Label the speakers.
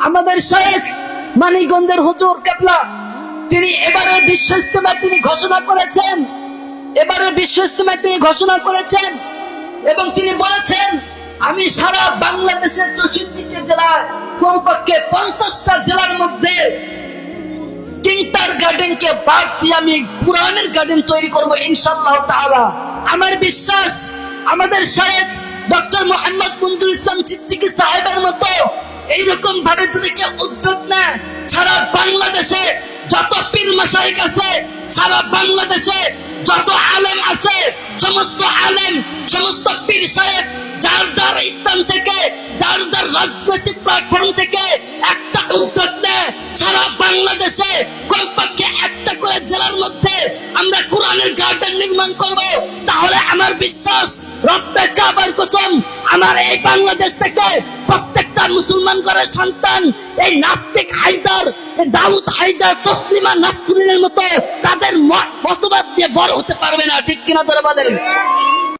Speaker 1: আমাদের শেখ মানিকগঞ্জের হুজুর কেবলা তিনি এবারের বিশ্ব ইজতেমায় তিনি ঘোষণা করেছেন, এবারের বিশ্ব ইজতেমায় তিনি ঘোষণা করেছেন এবং তিনি বলেছেন আমি সারা বাংলাদেশের 64টি জেলায় কমপক্ষে 50টা জেলার মধ্যে কিন্টার গার্ডেনকে বাদ দিয়ে আমি কোরআনের গার্ডেন তৈরি করবো ইনশাআল্লাহ তাআলা। আমার বিশ্বাস আমাদের শেখ ডক্টর মোহাম্মদ মঞ্জুর ইসলাম সিদ্দিকী সাহেবের মতো এইরকম ভাবে যদি কেউ উদ্যোগ নেয়, সারা বাংলাদেশে যত পীর মাশায়েখ আছে, সারা বাংলাদেশে যত আলেম আছে, সমস্ত আলেম সমস্ত পীর সাহেব যার যার স্থান থেকে যার যার রাজনৈতিক প্ল্যাটফর্ম থেকে একটা উদ্যোগ নেয়, সারা বাংলাদেশে কমপক্ষে একটা করে জেলার মধ্যে আমরা কোরআনের গার্ডেন নির্মাণ করব, তাহলে আমার বিশ্বাস রব্বে কাবার কসম আমার এই বাংলাদেশ থেকে প্রত্যেকটা মুসলমান ঘরের সন্তান এই নাস্তিক হায়দার, দাউদ হায়দার, তসলিমা নাসরিনের মতো তাদের মতবাদ দিয়ে বড় হতে পারবে না। ঠিক কিনা তোরা বলেন?